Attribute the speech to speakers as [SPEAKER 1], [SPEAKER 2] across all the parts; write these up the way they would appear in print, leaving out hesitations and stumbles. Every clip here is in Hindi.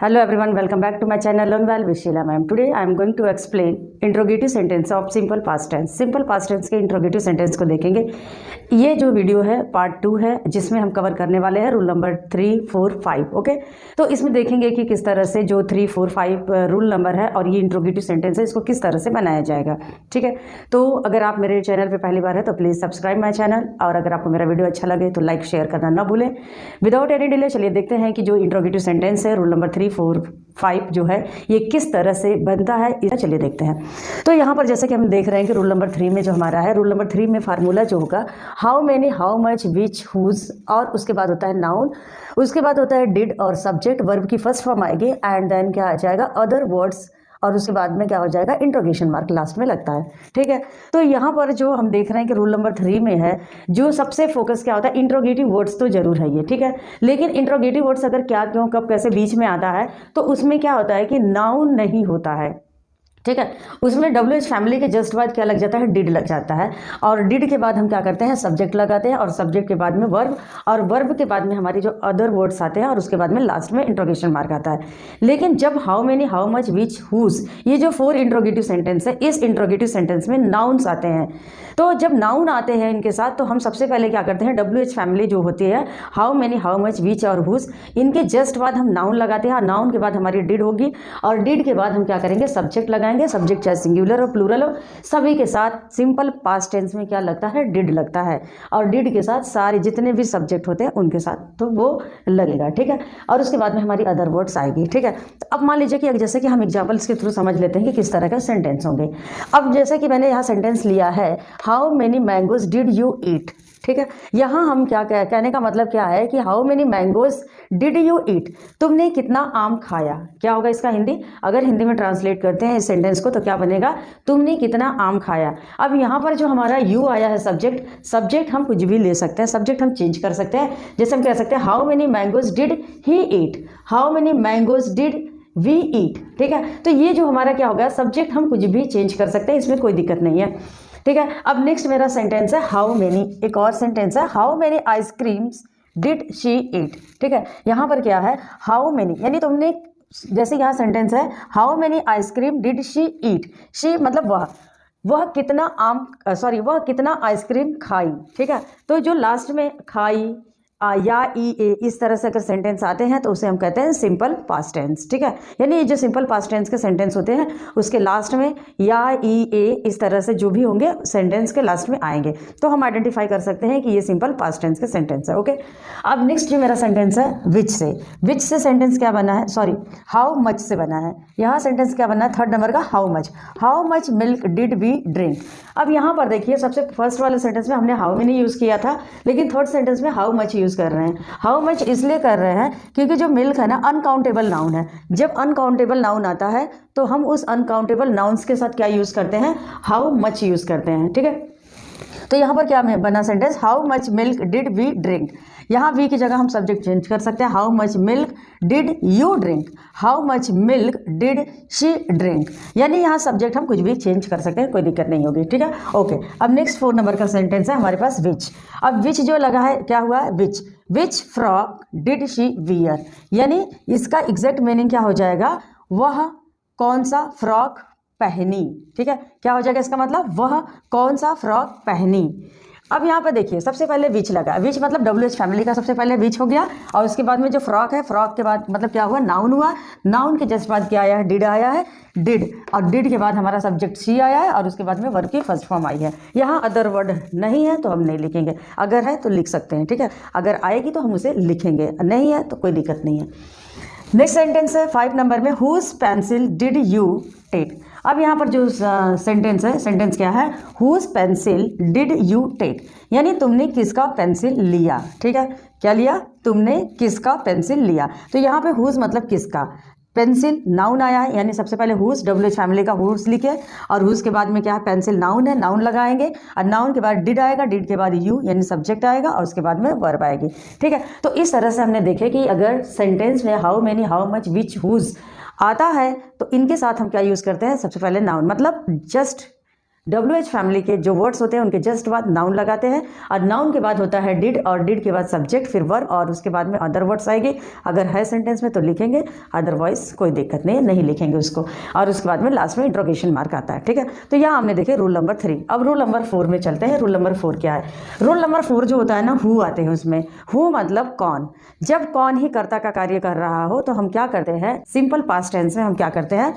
[SPEAKER 1] Hello everyone, welcome back to my channel Learn Well with Sheila ma'am. Today I am going to explain interrogative sentence of simple past tense. Simple past tense के interrogative sentence को देखेंगे। ये जो वीडियो है पार्ट 2 है जिसमें हम कवर करने वाले हैं रूल नंबर 3, 4, 5। ओके, तो इसमें देखेंगे कि किस तरह से जो 3, 4, 5 रूल नंबर है और ये इंट्रोगेटिव सेंटेंस है इसको किस तरह से बनाया जाएगा। ठीक है, तो अगर आप मेरे चैनल पर पहली बार है तो प्लीज़ सब्सक्राइब माई चैनल, और अगर आपको मेरा वीडियो अच्छा लगे तो लाइक शेयर करना ना भूलें। विदाउट एनी डिले चलिए देखते हैं कि जो इंट्रोगेटिव सेंटेंस है रूल नंबर 3, 4, 5 जो है ये किस तरह से बनता है, इसे चलिए देखते हैं। तो यहाँ पर जैसे कि हम देख रहे हैं कि रूल नंबर 3 में जो हमारा है, रूल नंबर 3 में फार्मूला जो होगा how many, how much, which, whose, और उसके बाद होता है नाउन, उसके बाद होता है डिड और सब्जेक्ट, वर्ब की फर्स्ट फॉर्म आएगी एंड देन क्या आ जाएगा अदर वर्ड्स, और उसके बाद में क्या हो जाएगा इंट्रोगेशन मार्क लास्ट में लगता है। ठीक है, तो यहाँ पर जो हम देख रहे हैं कि रूल नंबर 3 में है जो सबसे फोकस क्या होता है, इंट्रोगेटिव वर्ड्स तो जरूर है ये। ठीक है, लेकिन इंट्रोगेटिव वर्ड्स अगर क्या, क्यों, कब, कैसे बीच में आता है तो उसमें क्या होता है कि नाउन नहीं होता है। ठीक है, उसमें WH फैमिली के जस्ट बाद क्या लग जाता है, डिड लग जाता है, और डिड के बाद हम क्या करते हैं, सब्जेक्ट लगाते हैं, और सब्जेक्ट के बाद में वर्ब, और वर्ब के बाद में हमारी जो अदर वर्ड्स आते हैं, और उसके बाद में लास्ट में इंट्रोगेशन मार्क आता है। लेकिन जब how many, how much, which, whose, ये जो 4 इंट्रोगेटिव सेंटेंस है, इस इंट्रोगेटिव सेंटेंस में नाउन्स आते हैं। तो जब नाउन आते हैं इनके साथ तो हम सबसे पहले क्या करते हैं, WH फैमिली जो होती है हाउ मेनी, हाउ मच, विच और हुज, इनके जस्ट बाद हम नाउन लगाते हैं, और नाउन के बाद हमारी डिड होगी, और डिड के बाद हम क्या करेंगे, सब्जेक्ट लगाएंगे। सब्जेक्ट चाहे सिंगुलर हो प्लूरल हो, सभी के साथ सिंपल पास्ट टेंस में क्या लगता है, डिड लगता है, और डिड के साथ सारे जितने भी सब्जेक्ट होते हैं उनके साथ तो वो लगेगा। ठीक है, और उसके बाद में हमारी अदर वर्ड्स आएगी। ठीक है, तो अब मान लीजिए कि जैसे कि हम एग्जाम्पल्स के थ्रू समझ लेते हैं कि किस तरह के सेंटेंस होंगे। अब जैसे कि मैंने यहाँ सेंटेंस लिया है how many mangoes did you eat. ठीक है, यहाँ हम क्या कहने का मतलब क्या है कि how many mangoes did you eat, तुमने कितना आम खाया। क्या होगा इसका हिंदी, अगर हिंदी में ट्रांसलेट करते हैं इस सेंटेंस को तो क्या बनेगा, तुमने कितना आम खाया। अब यहाँ पर जो हमारा यू आया है सब्जेक्ट हम कुछ भी ले सकते हैं, सब्जेक्ट हम चेंज कर सकते हैं। जैसे हम कह सकते हैं how many mangoes did he eat, how many mangoes did we eat. ठीक है, तो ये जो हमारा क्या होगा, सब्जेक्ट हम कुछ भी चेंज कर सकते हैं, इसमें कोई दिक्कत नहीं है। ठीक है, अब नेक्स्ट मेरा सेंटेंस है हाउ मेनी, एक और सेंटेंस है how many ice creams did she eat. ठीक है, यहाँ पर क्या है हाउ मेनी, यानी तुमने, जैसे यहाँ सेंटेंस है how many ice cream did she eat, she मतलब वह कितना वह कितना आइसक्रीम खाई। ठीक है, तो जो लास्ट में खाई या ई ए इस तरह से अगर सेंटेंस आते हैं तो उसे हम कहते हैं सिंपल पास्ट टेंस। ठीक है, यानी ये जो सिंपल पास्ट टेंस के सेंटेंस होते हैं उसके लास्ट में या ई ए इस तरह से जो भी होंगे सेंटेंस के लास्ट में आएंगे तो हम आइडेंटिफाई कर सकते हैं कि ये सिंपल पास्ट टेंस के सेंटेंस है। ओके, अब नेक्स्ट जो मेरा सेंटेंस है विच से सेंटेंस क्या बना है, सॉरी हाउ मच से बना है। यहाँ सेंटेंस क्या बना है, थर्ड नंबर का how much milk did we drink. अब यहाँ पर देखिए सबसे फर्स्ट वाले सेंटेंस में हमने हाउ मेनी यूज़ किया था, लेकिन थर्ड सेंटेंस में हाउ मच यूज़ कर रहे हैं। हाउ मच इसलिए कर रहे हैं क्योंकि जो मिल्क है ना अनकाउंटेबल नाउन है, जब अनकाउंटेबल नाउन आता है तो हम उस अनकाउंटेबल नाउन्स के साथ क्या यूज़ करते हैं, हाउ मच यूज़ करते हैं। ठीक है, तो यहाँ पर क्या बना sentence how much milk did we drink, यहाँ वी की जगह हम सब्जेक्ट चेंज कर सकते हैं, how much milk did you drink, how much milk did she drink, यानी यहाँ सब्जेक्ट हम कुछ भी चेंज कर सकते हैं, कोई दिक्कत नहीं होगी। ठीक है, ओके, अब नेक्स्ट 4 नंबर का सेंटेंस है हमारे पास विच। अब विच जो लगा है क्या हुआ है, विच फ्रॉक डिड शी वियर, यानी इसका एग्जैक्ट मीनिंग क्या हो जाएगा, वह कौन सा फ्रॉक पहनी। ठीक है, क्या हो जाएगा इसका मतलब, वह कौन सा फ्रॉक पहनी। अब यहाँ पर देखिए सबसे पहले विच लगा, विच मतलब WH फैमिली का सबसे पहले विच हो गया, और उसके बाद में जो फ्रॉक है, फ्रॉक के बाद मतलब क्या हुआ, नाउन हुआ, नाउन के जस्ट बाद क्या आया है, डिड आया है, डिड, और डिड के बाद हमारा सब्जेक्ट शी आया है, और उसके बाद में वर्ब की फर्स्ट फॉर्म आई है। यहाँ अदर वर्ड नहीं है तो हम नहीं लिखेंगे, अगर है तो लिख सकते हैं। ठीक है, अगर आएगी तो हम उसे लिखेंगे, नहीं है तो कोई दिक्कत नहीं है। नेक्स्ट सेंटेंस है 5 नंबर में whose pencil did you take. अब यहाँ पर जो सेंटेंस है, सेंटेंस क्या है, whose pencil did you take, यानी तुमने किसका पेंसिल लिया। ठीक है, क्या लिया, तुमने किसका पेंसिल लिया, तो यहाँ पे हुज मतलब किसका, पेंसिल नाउन आया है, यानी सबसे पहले हुज WH फैमिली का हुज लिखे, और हुज के बाद में क्या है, पेंसिल नाउन है, नाउन लगाएंगे, और नाउन के बाद डिड आएगा, डिड के बाद यू यानी सब्जेक्ट आएगा, और उसके बाद में वर्ब आएगी। ठीक है, तो इस तरह से हमने देखे कि अगर सेंटेंस में how many, how much, which, whose आता है तो इनके साथ हम क्या यूज़ करते हैं, सबसे पहले नाउन मतलब जस्ट WH फैमिली के जो वर्ड्स होते हैं उनके जस्ट बाद नाउन लगाते हैं, और नाउन के बाद होता है डिड, और डिड के बाद सब्जेक्ट, फिर वर्ब, और उसके बाद में अदर वर्ड्स आएंगे। अगर है सेंटेंस में तो लिखेंगे, अदरवाइज कोई दिक्कत नहीं है, नहीं लिखेंगे उसको। और उसके बाद में लास्ट में इंट्रोगेशन मार्क आता है, ठीक है। तो यहाँ हमने देखे रूल नंबर 3। अब रूल नंबर 4 में चलते हैं। रूल नंबर 4 क्या है? रूल नंबर 4 जो होता है ना, हु आते हैं उसमें। हु मतलब कौन। जब कौन ही कर्ता का कार्य कर रहा हो तो हम क्या करते हैं, सिंपल पास्ट टेंस में हम क्या करते हैं,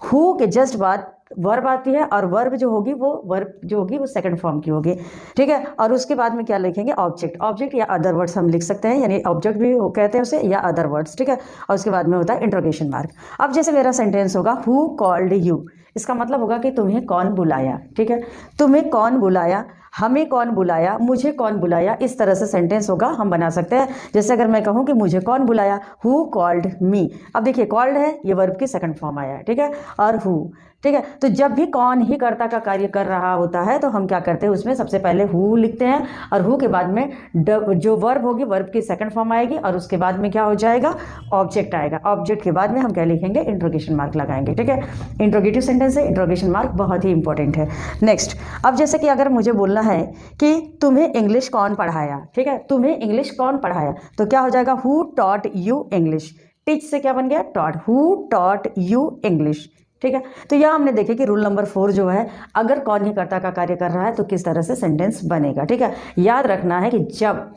[SPEAKER 1] हु के जस्ट बाद वर्ब आती है, और वर्ब जो होगी वो सेकंड फॉर्म की होगी, ठीक है। और उसके बाद में क्या लिखेंगे, ऑब्जेक्ट या अदर वर्ड्स हम लिख सकते हैं, यानी ऑब्जेक्ट भी कहते हैं उसे, या अदर वर्ड्स, ठीक है। और उसके बाद में होता है इंट्रोगेशन मार्क। अब जैसे मेरा सेंटेंस होगा हु कॉल्ड यू, इसका मतलब होगा कि तुम्हें कौन बुलाया, ठीक है। तुम्हें कौन बुलाया, हमें कौन बुलाया, मुझे कौन बुलाया, इस तरह से सेंटेंस होगा, हम बना सकते हैं। जैसे अगर मैं कहूँ कि मुझे कौन बुलाया, हु कॉल्ड मी। अब देखिए कॉल्ड है, ये वर्ब की सेकंड फॉर्म आया है, ठीक है, और हु, ठीक है। तो जब भी कौन ही कर्ता का कार्य कर रहा होता है तो हम क्या करते हैं, उसमें सबसे पहले हु लिखते हैं, और हु के बाद में जो वर्ब होगी, वर्ब की सेकंड फॉर्म आएगी, और उसके बाद में क्या हो जाएगा, ऑब्जेक्ट आएगा। ऑब्जेक्ट के बाद में हम क्या लिखेंगे, इंट्रोगेशन मार्क लगाएंगे, ठीक है। इंट्रोगेटिव सेंटेंस है, इंट्रोगेशन मार्क बहुत ही इंपॉर्टेंट है। नेक्स्ट, अब जैसे कि अगर मुझे बोलना है कि तुम्हें इंग्लिश कौन पढ़ाया, ठीक है, तुम्हें इंग्लिश कौन पढ़ाया, तो क्या हो जाएगा, who taught you English. Teach से क्या बन गया, taught, who taught you English, ठीक है। तो यहाँ हमने देखे कि रूल नंबर 4 जो है, अगर कौन ही कर्ता का कार्य कर रहा है तो किस तरह से सेंटेंस बनेगा, ठीक है। याद रखना है कि जब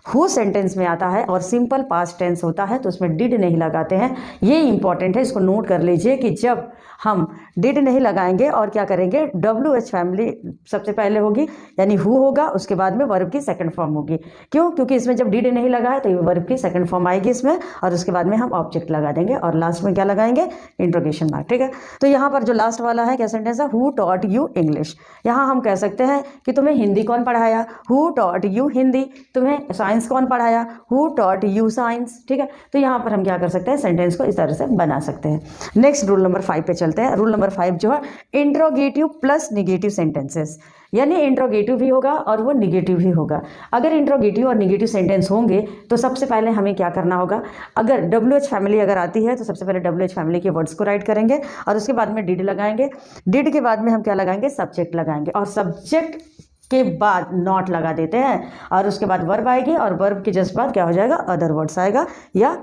[SPEAKER 1] हु सेंटेंस में आता है और सिंपल पास्ट टेंस होता है तो उसमें डिड नहीं लगाते हैं, ये इंपॉर्टेंट है, इसको नोट कर लीजिए कि जब हम डिड नहीं लगाएंगे और क्या करेंगे, WH फैमिली सबसे पहले होगी, यानी हु होगा, उसके बाद में वर्ब की सेकंड फॉर्म होगी। क्यों? क्योंकि इसमें जब डिड नहीं लगा है तो ये वर्ब की सेकंड फॉर्म आएगी इसमें, और उसके बाद में हम ऑब्जेक्ट लगा देंगे, और लास्ट में क्या लगाएंगे, इंट्रोगेशन मार्क, ठीक है। तो यहाँ पर जो लास्ट वाला है क्या सेंटेंस है, हु टॉट यू इंग्लिश। यहाँ हम कह सकते हैं कि तुम्हें हिंदी कौन पढ़ाया, हु टॉट यू हिंदी। तुम्हें साइंस कौन पढ़ाया, हु टॉट यू साइंस, ठीक है। तो यहाँ पर हम क्या कर सकते हैं, सेंटेंस को इस तरह से बना सकते हैं। नेक्स्ट रूल नंबर 5 पे चलते हैं। रूल नंबर 5 जो है, इंट्रोगेटिव प्लस निगेटिव सेंटेंसेस, यानी इंट्रोगेटिव भी होगा और वो निगेटिव भी होगा। अगर इंट्रोगेटिव और निगेटिव सेंटेंस होंगे तो सबसे पहले हमें क्या करना होगा, अगर WH फैमिली अगर आती है तो सबसे पहले WH फैमिली के वर्ड्स को राइट करेंगे, और उसके बाद में डिड लगाएंगे। डिड के बाद में हम क्या लगाएंगे, सब्जेक्ट लगाएंगे, और सब्जेक्ट के बाद नॉट लगा देते हैं, और उसके बाद वर्ब आएगी, और वर्ब के जस्ट बाद क्या हो जाएगा, अदर वर्ड्स आएगा, या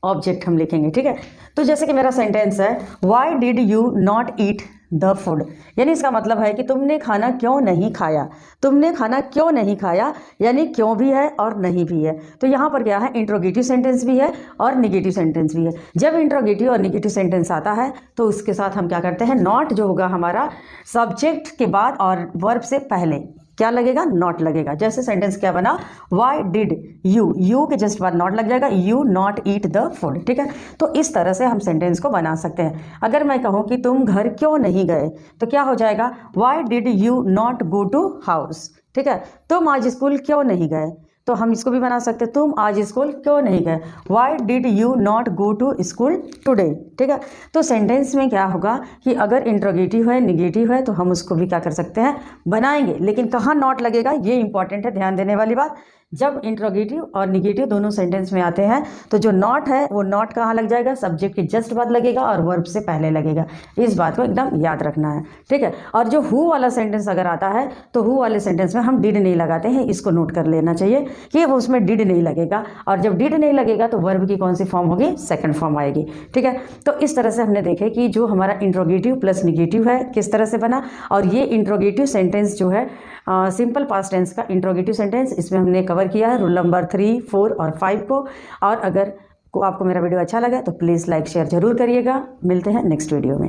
[SPEAKER 1] ऑब्जेक्ट हम लिखेंगे, ठीक है। तो जैसे कि मेरा सेंटेंस है, Y did you not eat the food, यानी इसका मतलब है कि तुमने खाना क्यों नहीं खाया। तुमने खाना क्यों नहीं खाया, यानी क्यों भी है और नहीं भी है। तो यहाँ पर क्या है, इंट्रोगेटिव सेंटेंस भी है और निगेटिव सेंटेंस भी है। जब इंट्रोगेटिव और निगेटिव सेंटेंस आता है तो उसके साथ हम क्या करते हैं, नॉट जो होगा हमारा सब्जेक्ट के बाद और वर्ब से पहले क्या लगेगा, नॉट लगेगा। जैसे सेंटेंस क्या बना, वाई डिड यू के जस्ट बाद नॉट लग जाएगा, you not eat the food, ठीक है। तो इस तरह से हम सेंटेंस को बना सकते हैं। अगर मैं कहूँ कि तुम घर क्यों नहीं गए तो क्या हो जाएगा, why did you not go to house, ठीक है। तुम आज स्कूल क्यों नहीं गए, तो हम इसको भी बना सकते हैं, तुम आज स्कूल क्यों नहीं गए, why did you not go to school today, ठीक है। तो सेंटेंस में क्या होगा कि अगर इंट्रोगेटिव है, निगेटिव है, तो हम उसको भी क्या कर सकते हैं, बनाएंगे। लेकिन कहाँ नॉट लगेगा, ये इंपॉर्टेंट है, ध्यान देने वाली बात। जब इंट्रोगेटिव और निगेटिव दोनों सेंटेंस में आते हैं तो जो नॉट है वो नॉट कहाँ लग जाएगा, सब्जेक्ट के जस्ट बाद लगेगा और वर्ब से पहले लगेगा। इस बात को एकदम याद रखना है, ठीक है। और जो हु वाला सेंटेंस अगर आता है तो हु वाले सेंटेंस में हम डिड नहीं लगाते हैं, इसको नोट कर लेना चाहिए कि वो उसमें डिड नहीं लगेगा। और जब डिड नहीं लगेगा तो वर्ब की कौन सी फॉर्म होगी, सेकंड फॉर्म आएगी, ठीक है। तो इस तरह से हमने देखे कि जो हमारा इंट्रोगेटिव प्लस निगेटिव है किस तरह से बना। और ये इंट्रोगेटिव सेंटेंस जो है सिंपल पास्ट टेंस का इंट्रोगेटिव सेंटेंस, इसमें हमने कवर किया है रूल नंबर 3, 4 और 5 को। और अगर आपको मेरा वीडियो अच्छा लगा तो प्लीज़ लाइक शेयर जरूर करिएगा। मिलते हैं नेक्स्ट वीडियो में।